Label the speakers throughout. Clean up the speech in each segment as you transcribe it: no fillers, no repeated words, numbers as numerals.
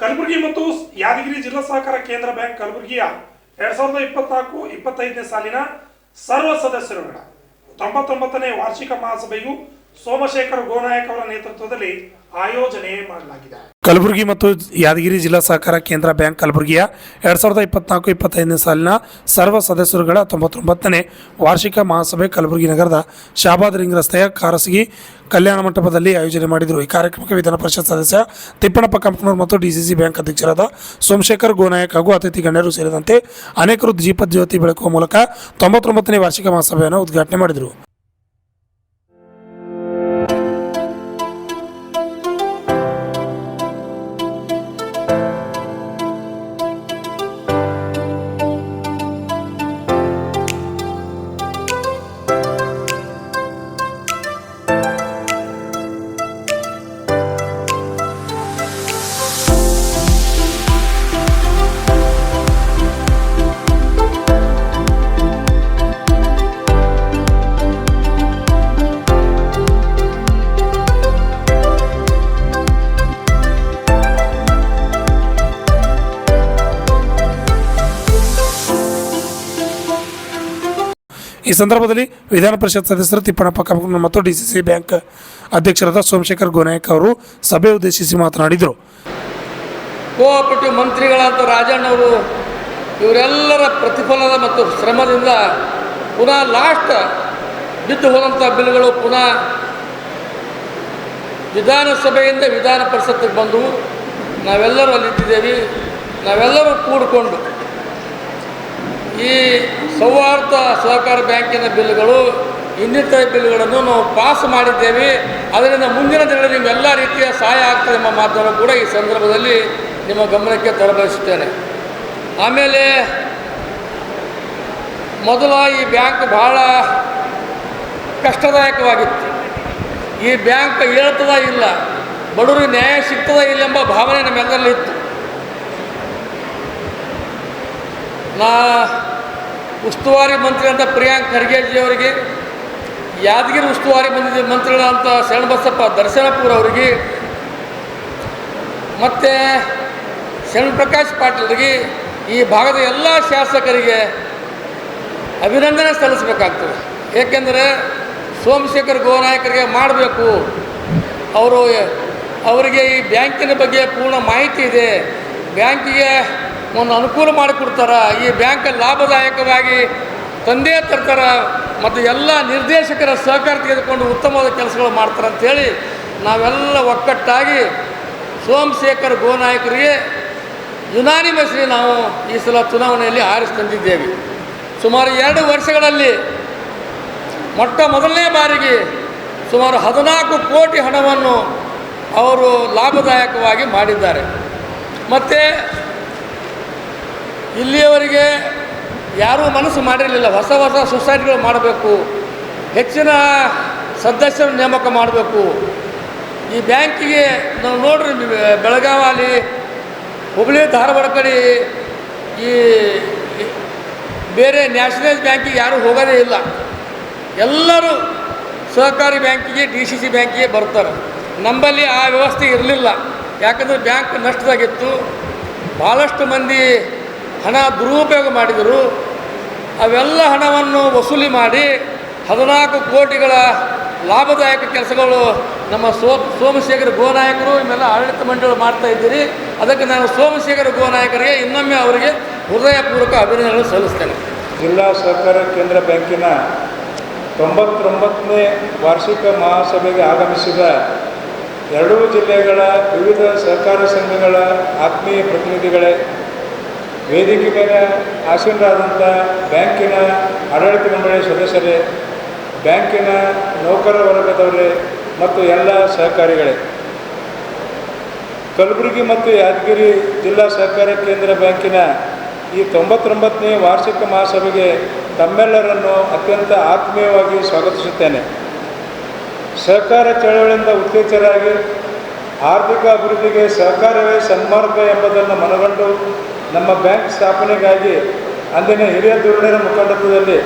Speaker 1: ಕಲಬುರಗಿ ಮತ್ತು ಯಾದಗಿರಿ ಜಿಲ್ಲಾ ಸಹಕಾರ ಕೇಂದ್ರ ಬ್ಯಾಂಕ್ ಕಲಬುರಗಿಯ 2024-25ನೇ ಸಾಲಿನ ಸರ್ವ ಸದಸ್ಯರುಗಳ 99ನೇ ವಾರ್ಷಿಕ ಮಹಾಸಭೆಯು ಸೋಮಶೇಖರ್ ಗೋನಾಯಕ್ ಅವರ ನೇತೃತ್ವದಲ್ಲಿ ಆಯೋಜನೆ ಮಾಡಲಾಗಿದೆ. ಕಲಬುರಗಿ ಮತ್ತು ಯಾದಗಿರಿ ಜಿಲ್ಲಾ ಸಹಕಾರ ಕೇಂದ್ರ ಬ್ಯಾಂಕ್ ಕಲಬುರಗಿಯ 2024-25ನೇ ಸಾಲಿನ ಸರ್ವ ಸದಸ್ಯರುಗಳ 99ನೇ ವಾರ್ಷಿಕ ಮಹಾಸಭೆ ಕಲಬುರಗಿ ನಗರದ ಶಾಬಾದ್ ರಿಂಗ್ ರಸ್ತೆಯ ಖಾರಸಗಿ ಕಲ್ಯಾಣ ಮಂಟಪದಲ್ಲಿ ಆಯೋಜನೆ ಮಾಡಿದರು. ಈ ಕಾರ್ಯಕ್ರಮಕ್ಕೆ ವಿಧಾನ ಪರಿಷತ್ ಸದಸ್ಯ ತಿಪ್ಪಣಪ್ಪ ಕಂಪನೂರ್ ಮತ್ತು ಡಿಸಿಸಿ ಬ್ಯಾಂಕ್ ಅಧ್ಯಕ್ಷರಾದ ಸೋಮಶೇಖರ್ ಗೋನಾಯಕ್ ಹಾಗೂ ಅತಿಥಿ ಗಣ್ಯರು ಸೇರಿದಂತೆ ಅನೇಕರು ದೀಪ ಜ್ಯೋತಿ ಬೆಳಗುವ ಮೂಲಕ 99ನೇ ವಾರ್ಷಿಕ ಮಹಾಸಭೆಯನ್ನು ಉದ್ಘಾಟನೆ ಮಾಡಿದರು. ಈ ಸಂದರ್ಭದಲ್ಲಿ ವಿಧಾನ ಪರಿಷತ್ ಸದಸ್ಯರು ತಿಪ್ಪಣಪ್ಪ ಕಂಪನೂರ್ ಮತ್ತು ಡಿಸಿಸಿ ಬ್ಯಾಂಕ್ ಅಧ್ಯಕ್ಷರಾದ ಸೋಮಶೇಖರ್ ಗೋನಾಯಕ್ ಅವರು ಸಭೆ ಉದ್ದೇಶಿಸಿ ಮಾತನಾಡಿದರು.
Speaker 2: ಕೋಆಪರೇಟಿವ್ ಮಂತ್ರಿಗಳಾದ ರಾಜಣ್ಣವರು ಇವರೆಲ್ಲರ ಪ್ರತಿಫಲದ ಮತ್ತು ಶ್ರಮದಿಂದ ಪುನಃ ಲಾಸ್ಟ್ ಬಿದ್ದು ಹೋದಂಥ ಬಿಲ್ಗಳು ಪುನಃ ವಿಧಾನಸಭೆಯಿಂದ ವಿಧಾನ ಪರಿಷತ್ತಿಗೆ ಬಂದು ನಾವೆಲ್ಲರೂ ಅಲ್ಲಿದ್ದೇವೆ. ನಾವೆಲ್ಲರೂ ಕೂಡಿಕೊಂಡು ಈ ಸೌಹಾರ್ದ ಸಹಕಾರ ಬ್ಯಾಂಕಿನ ಬಿಲ್ಗಳು ಇನ್ನಿತರ ಬಿಲ್ಗಳನ್ನು ನಾವು ಪಾಸ್ ಮಾಡಿದ್ದೇವೆ. ಅದರಿಂದ ಮುಂದಿನ ದಿನಗಳಲ್ಲಿ ನಿಮ್ಮೆಲ್ಲ ರೀತಿಯ ಸಹಾಯ ಆಗ್ತದೆ ಎಂಬ ಮಾತನ್ನು ಕೂಡ ಈ ಸಂದರ್ಭದಲ್ಲಿ ನಿಮ್ಮ ಗಮನಕ್ಕೆ ತರಬಯಸುತ್ತೇನೆ. ಆಮೇಲೆ ಮೊದಲ ಈ ಬ್ಯಾಂಕ್ ಭಾಳ ಕಷ್ಟದಾಯಕವಾಗಿತ್ತು. ಈ ಬ್ಯಾಂಕ್ ಹೇಳ್ತದ ಇಲ್ಲ, ಬಡವರಿಗೆ ನ್ಯಾಯ ಸಿಗ್ತದ ಇಲ್ಲ ಎಂಬ ಭಾವನೆ ನಮ್ಮೆಲ್ಲರಲ್ಲಿ ಇತ್ತು. ಉಸ್ತುವಾರಿ ಮಂತ್ರಿ ಅಂತ ಪ್ರಿಯಾಂಕ್ ಖರ್ಗೆಜಿಯವರಿಗೆ, ಯಾದಗಿರಿ ಉಸ್ತುವಾರಿ ಮಂತ್ರಿಗಳಂತ ಶರಣಬಸಪ್ಪ ದರ್ಶನಪುರ ಅವರಿಗೆ ಮತ್ತು ಶರಣಪ್ರಕಾಶ್ ಪಾಟೀಲ್ರಿಗೆ, ಈ ಭಾಗದ ಎಲ್ಲ ಶಾಸಕರಿಗೆ ಅಭಿನಂದನೆ ಸಲ್ಲಿಸಬೇಕಾಗ್ತದೆ. ಏಕೆಂದರೆ ಸೋಮಶೇಖರ್ ಗೋನಾಯಕರಿಗೆ ಮಾಡಬೇಕು, ಅವರಿಗೆ ಈ ಬ್ಯಾಂಕಿನ ಬಗ್ಗೆ ಪೂರ್ಣ ಮಾಹಿತಿ ಇದೆ, ಬ್ಯಾಂಕಿಗೆ ಒಂದು ಅನುಕೂಲ ಮಾಡಿಕೊಡ್ತಾರೆ, ಈ ಬ್ಯಾಂಕ್ ಲಾಭದಾಯಕವಾಗಿ ತಂದೇ ತರ್ತಾರೆ ಮತ್ತು ಎಲ್ಲ ನಿರ್ದೇಶಕರ ಸಹಕಾರ ತೆಗೆದುಕೊಂಡು ಉತ್ತಮವಾದ ಕೆಲಸಗಳು ಮಾಡ್ತಾರೆ ಅಂಥೇಳಿ ನಾವೆಲ್ಲ ಒಕ್ಕಟ್ಟಾಗಿ ಸೋಮಶೇಖರ್ ಗೋನಾಯಕರಿಗೆ ಯುನಾನಿಮಸ್ಲಿ ನಾವು ಈ ಸಲ ಚುನಾವಣೆಯಲ್ಲಿ ಆರಿಸಿ ತಂದಿದ್ದೇವೆ. ಸುಮಾರು 2 ವರ್ಷಗಳಲ್ಲಿ ಮೊದಲನೇ ಬಾರಿಗೆ ಸುಮಾರು 14 ಕೋಟಿ ಹಣವನ್ನು ಅವರು ಲಾಭದಾಯಕವಾಗಿ ಮಾಡಿದ್ದಾರೆ. ಮತ್ತು ಇಲ್ಲಿಯವರೆಗೆ ಯಾರೂ ಮನಸ್ಸು ಮಾಡಿರಲಿಲ್ಲ, ಹೊಸ ಸೊಸೈಟಿಗಳು ಮಾಡಬೇಕು, ಹೆಚ್ಚಿನ ಸದಸ್ಯರು ನೇಮಕ ಮಾಡಬೇಕು. ಈ ಬ್ಯಾಂಕಿಗೆ ನಾವು ನೋಡ್ರಿ, ಬೆಳಗಾವಿ, ಹುಬ್ಬಳ್ಳಿ, ಧಾರವಾಡ ಕಡೆ ಈ ಬೇರೆ ನ್ಯಾಷನಲೈಸ್ ಬ್ಯಾಂಕಿಗೆ ಯಾರೂ ಹೋಗೋದೇ ಇಲ್ಲ. ಎಲ್ಲರೂ ಸಹಕಾರಿ ಬ್ಯಾಂಕಿಗೆ, DCC ಬ್ಯಾಂಕಿಗೆ ಬರ್ತಾರೆ. ನಮ್ಮಲ್ಲಿ ಆ ವ್ಯವಸ್ಥೆ ಇರಲಿಲ್ಲ. ಯಾಕಂದರೆ ಬ್ಯಾಂಕ್ ನಷ್ಟದಾಗಿತ್ತು. ಭಾಳಷ್ಟು ಮಂದಿ ಹಣ ದುರುಪಯೋಗ ಮಾಡಿದರು. ಅವೆಲ್ಲ ಹಣವನ್ನು ವಸೂಲಿ ಮಾಡಿ 14 ಕೋಟಿಗಳ ಲಾಭದಾಯಕ ಕೆಲಸಗಳು ನಮ್ಮ ಸೋಮಶೇಖರ್ ಗೋನಾಯಕರು ಇವೆಲ್ಲ ಆಡಳಿತ ಮಂಡಳಿ ಮಾಡ್ತಾಯಿದ್ದೀರಿ. ಅದಕ್ಕೆ ನಾನು ಸೋಮಶೇಖರ್ ಗೋನಾಯಕರಿಗೆ ಇನ್ನೊಮ್ಮೆ ಅವರಿಗೆ ಹೃದಯಪೂರ್ವಕ ಅಭಿನಂದನೆ ಸಲ್ಲಿಸ್ತೇನೆ.
Speaker 3: ಜಿಲ್ಲಾ ಸಹಕಾರ ಕೇಂದ್ರ ಬ್ಯಾಂಕಿನ 99ನೇ ವಾರ್ಷಿಕ ಮಹಾಸಭೆಗೆ ಆಗಮಿಸಿದ 2 ಜಿಲ್ಲೆಗಳ ವಿವಿಧ ಸಹಕಾರ ಸಂಘಗಳ ಆತ್ಮೀಯ ಪ್ರತಿನಿಧಿಗಳೇ, ವೇದಿಕೆ ಮೇಲೆ ಆಸೀನರಾದಂಥ ಬ್ಯಾಂಕಿನ ಆಡಳಿತ ಮಂಡಳಿ ಸದಸ್ಯರೇ, ಬ್ಯಾಂಕಿನ ನೌಕರ ವರ್ಗದವರೇ ಮತ್ತು ಎಲ್ಲ ಸಹಕಾರಿಗಳೇ, ಕಲಬುರಗಿ ಮತ್ತು ಯಾದಗಿರಿ ಜಿಲ್ಲಾ ಸಹಕಾರ ಕೇಂದ್ರ ಬ್ಯಾಂಕಿನ ಈ 99ನೇ ವಾರ್ಷಿಕ ಮಹಾಸಭೆಗೆ ತಮ್ಮೆಲ್ಲರನ್ನು ಅತ್ಯಂತ ಆತ್ಮೀಯವಾಗಿ ಸ್ವಾಗತಿಸುತ್ತೇನೆ. ಸಹಕಾರ ಚಳವಳಿಯಿಂದ ಉತ್ತೇಜರಾಗಿ ಆರ್ಥಿಕ ಅಭಿವೃದ್ಧಿಗೆ ಸಹಕಾರವೇ ಸನ್ಮಾರ್ಗ ಎಂಬುದನ್ನು ಮನಗಂಡು ನಮ್ಮ ಬ್ಯಾಂಕ್ ಸ್ಥಾಪನೆಗಾಗಿ ಅಂದಿನ ಹಿರಿಯ ಧುರೀಣರ ಮುಖಂಡತ್ವದಲ್ಲಿ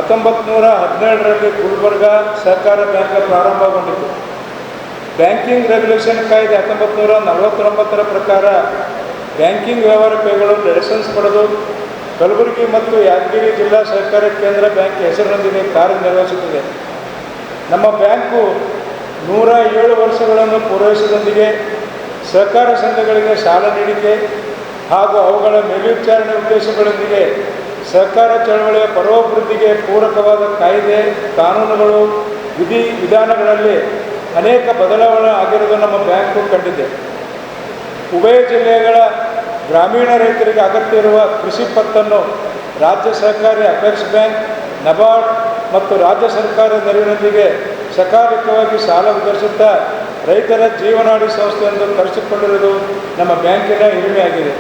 Speaker 3: 1917ರಲ್ಲಿ ಗುಲ್ಬರ್ಗಾ ಸಹಕಾರ ಬ್ಯಾಂಕ್ ಪ್ರಾರಂಭಗೊಂಡಿತು. ಬ್ಯಾಂಕಿಂಗ್ ರೆಗ್ಯುಲೇಷನ್ ಕಾಯ್ದೆ 1949 ಪ್ರಕಾರ ಬ್ಯಾಂಕಿಂಗ್ ವ್ಯವಹಾರ ಕೈಗೊಳ್ಳಲು ಲೈಸೆನ್ಸ್ ಪಡೆದು ಕಲಬುರಗಿ ಮತ್ತು ಯಾದಗಿರಿ ಜಿಲ್ಲಾ ಸಹಕಾರ ಕೇಂದ್ರ ಬ್ಯಾಂಕ್ ಹೆಸರಿನೊಂದಿಗೆ ಕಾರ್ಯನಿರ್ವಹಿಸುತ್ತಿದೆ. ನಮ್ಮ ಬ್ಯಾಂಕು 107 ವರ್ಷಗಳನ್ನು ಪೂರೈಸಿದೊಂದಿಗೆ ಸಹಕಾರ ಸಂಘಗಳಿಗೆ ಸಾಲ ನೀಡಿಕೆ ಹಾಗೂ ಅವುಗಳ ಮೇಲ್ವಿಚಾರಣೆ ಉದ್ದೇಶಗಳೊಂದಿಗೆ ಸಹಕಾರ ಚಳವಳಿಯ ಪರೋಭಿವೃದ್ಧಿಗೆ ಪೂರಕವಾದ ಕಾಯ್ದೆ ಕಾನೂನುಗಳು ವಿಧಾನಗಳಲ್ಲಿ ಅನೇಕ ಬದಲಾವಣೆ ಆಗಿರುವುದು ನಮ್ಮ ಬ್ಯಾಂಕು ಕಂಡಿದೆ. ಉಭಯ ಜಿಲ್ಲೆಗಳ ಗ್ರಾಮೀಣ ರೈತರಿಗೆ ಅಗತ್ಯ ಇರುವ ಕೃಷಿ ಪತ್ತನ್ನು ರಾಜ್ಯ ಸಹಕಾರಿ ಅಪೆಕ್ಸ್ ಬ್ಯಾಂಕ್, ನಬಾರ್ಡ್ ಮತ್ತು ರಾಜ್ಯ ಸರ್ಕಾರದ ನೆರವಿನೊಂದಿಗೆ ಸಕಾಲಿಕವಾಗಿ ಸಾಲ ವಿತರಿಸುತ್ತಾ ರೈತರ ಜೀವನಾಡಿ ಸಂಸ್ಥೆಯೆಂದು ಕರೆಸಿಕೊಂಡಿರುವುದು ನಮ್ಮ ಬ್ಯಾಂಕಿನ ಹಿರಿಮೆಯಾಗಿದೆ.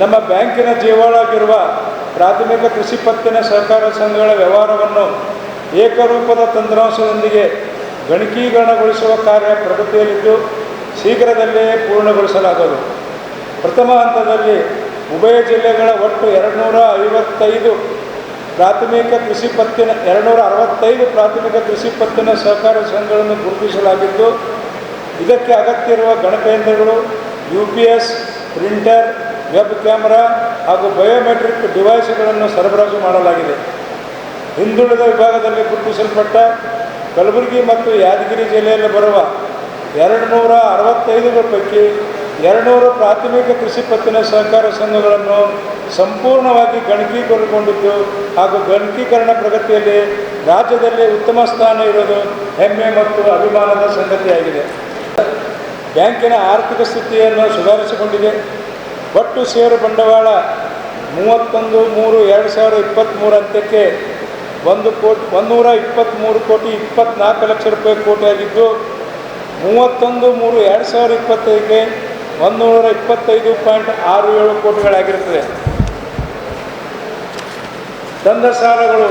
Speaker 3: ನಮ್ಮ ಬ್ಯಾಂಕಿನ ಜೀವಾಳಾಗಿರುವ ಪ್ರಾಥಮಿಕ ಕೃಷಿ ಪತ್ತಿನ ಸಹಕಾರ ಸಂಘಗಳ ವ್ಯವಹಾರವನ್ನು ಏಕರೂಪದ ತಂತ್ರಾಂಶದೊಂದಿಗೆ ಗಣಕೀಕರಣಗೊಳಿಸುವ ಕಾರ್ಯ ಪ್ರಗತಿಯಲ್ಲಿದ್ದು ಶೀಘ್ರದಲ್ಲೇ ಪೂರ್ಣಗೊಳಿಸಲಾಗುವುದು. ಪ್ರಥಮ ಹಂತದಲ್ಲಿ ಉಭಯ ಜಿಲ್ಲೆಗಳ ಒಟ್ಟು 265 ಪ್ರಾಥಮಿಕ ಕೃಷಿ ಪತ್ತಿನ 265 ಪ್ರಾಥಮಿಕ ಕೃಷಿ ಪತ್ತಿನ ಸಹಕಾರ ಸಂಘಗಳನ್ನು ಗುರುತಿಸಲಾಗಿದ್ದು ಇದಕ್ಕೆ ಅಗತ್ಯ ಇರುವ ಗಣಕಯಂತ್ರಗಳು, UPS, ಪ್ರಿಂಟರ್, ವೆಬ್ ಕ್ಯಾಮರಾ ಹಾಗೂ ಬಯೋಮೆಟ್ರಿಕ್ ಡಿವೈಸ್ಗಳನ್ನು ಸರಬರಾಜು ಮಾಡಲಾಗಿದೆ. ಹಿಂದುಳಿದ ವಿಭಾಗದಲ್ಲಿ ಗುರುತಿಸಲ್ಪಟ್ಟ ಕಲಬುರಗಿ ಮತ್ತು ಯಾದಗಿರಿ ಜಿಲ್ಲೆಯಲ್ಲಿ ಬರುವ 265 ಪೈಕಿ 200 ಪ್ರಾಥಮಿಕ ಕೃಷಿ ಪತ್ತಿನ ಸಹಕಾರ ಸಂಘಗಳನ್ನು ಸಂಪೂರ್ಣವಾಗಿ ಗಣಕೀಕರಣಗೊಂಡಿದ್ದು ಹಾಗೂ ಗಣಕೀಕರಣ ಪ್ರಗತಿಯಲ್ಲಿ ರಾಜ್ಯದಲ್ಲಿ ಉತ್ತಮ ಸ್ಥಾನ ಇರೋದು ಹೆಮ್ಮೆ ಮತ್ತು ಅಭಿಮಾನದ ಸಂಗತಿಯಾಗಿದೆ. ಬ್ಯಾಂಕಿನ ಆರ್ಥಿಕ ಸ್ಥಿತಿಯನ್ನು ಸುಧಾರಿಸಿಕೊಂಡಿದೆ. ಒಟ್ಟು ಷೇರು ಬಂಡವಾಳ 31/3/2023 ಅಂತ್ಯಕ್ಕೆ 123 ಲಕ್ಷ ರೂಪಾಯಿ ಕೋಟಿಯಾಗಿದ್ದು 31/3/2025ಗೆ 125.67 ಕೋಟಿಗಳಾಗಿರುತ್ತದೆ. ತಂದ ಸಾಲಗಳು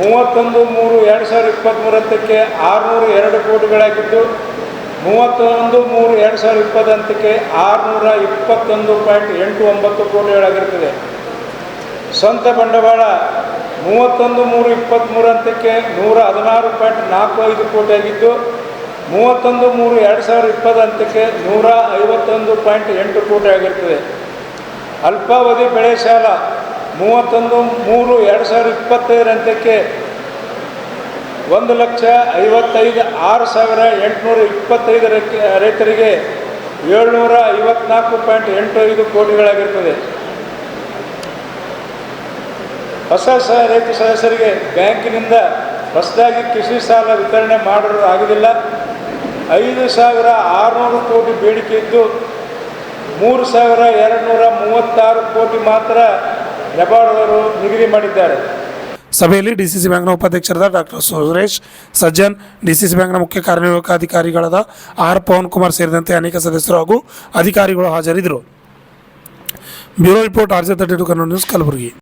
Speaker 3: 31/3/2023 ಅಂತ್ಯಕ್ಕೆ 602 ಕೋಟಿಗಳಾಗಿದ್ದು 31/3/2020 ಅಂತ್ಯಕ್ಕೆ 621.89 ಕೋಟಿಗಳಾಗಿರುತ್ತದೆ. ಸ್ವಂತ ಬಂಡವಾಳ 31/3/23 ಅಂತ್ಯಕ್ಕೆ 116.45 ಕೋಟಿಯಾಗಿದ್ದು 31/3/2020 ಅಂತ್ಯಕ್ಕೆ 151.8 ಕೋಟಿ ಆಗಿರುತ್ತದೆ. ಅಲ್ಪಾವಧಿ ಬೆಳೆ ಸಾಲ 31/3/2025 ಅಂತ್ಯಕ್ಕೆ 1,55,6,825 ರೈತರಿಗೆ 754.85 ಕೋಟಿಗಳಾಗಿರುತ್ತದೆ. ಹೊಸ ರೈತ ಸದಸ್ಯರಿಗೆ ಬ್ಯಾಂಕಿನಿಂದ ಹೊಸದಾಗಿ ಕೃಷಿ ಸಾಲ ವಿತರಣೆ ಮಾಡಲು ಆಗುವುದಿಲ್ಲ. 5,600 ಕೋಟಿ ಬೇಡಿಕೆ ಇದ್ದು 3,236 ಕೋಟಿ ಮಾತ್ರ ನಬಾರ್ಡ್ನವರು ನಿಗದಿ ಮಾಡಿದ್ದಾರೆ.
Speaker 1: ಸಭೆಯಲ್ಲಿ ಡಿಸಿಸಿ ಬ್ಯಾಂಕ್ನ ಉಪಾಧ್ಯಕ್ಷರಾದ ಡಾಕ್ಟರ್ ಸುರೇಶ್ ಸಜ್ಜನ್, ಡಿಸಿಸಿ ಬ್ಯಾಂಕ್ನ ಮುಖ್ಯ ಕಾರ್ಯನಿರ್ವಾಹಕ ಅಧಿಕಾರಿಗಳಾದ ಆರ್ ಪವನ್ ಕುಮಾರ್ ಸೇರಿದಂತೆ ಅನೇಕ ಸದಸ್ಯರು ಹಾಗೂ ಅಧಿಕಾರಿಗಳು ಹಾಜರಿದ್ದರು. Bureau report RJ32 Kannada news, Kalaburagi.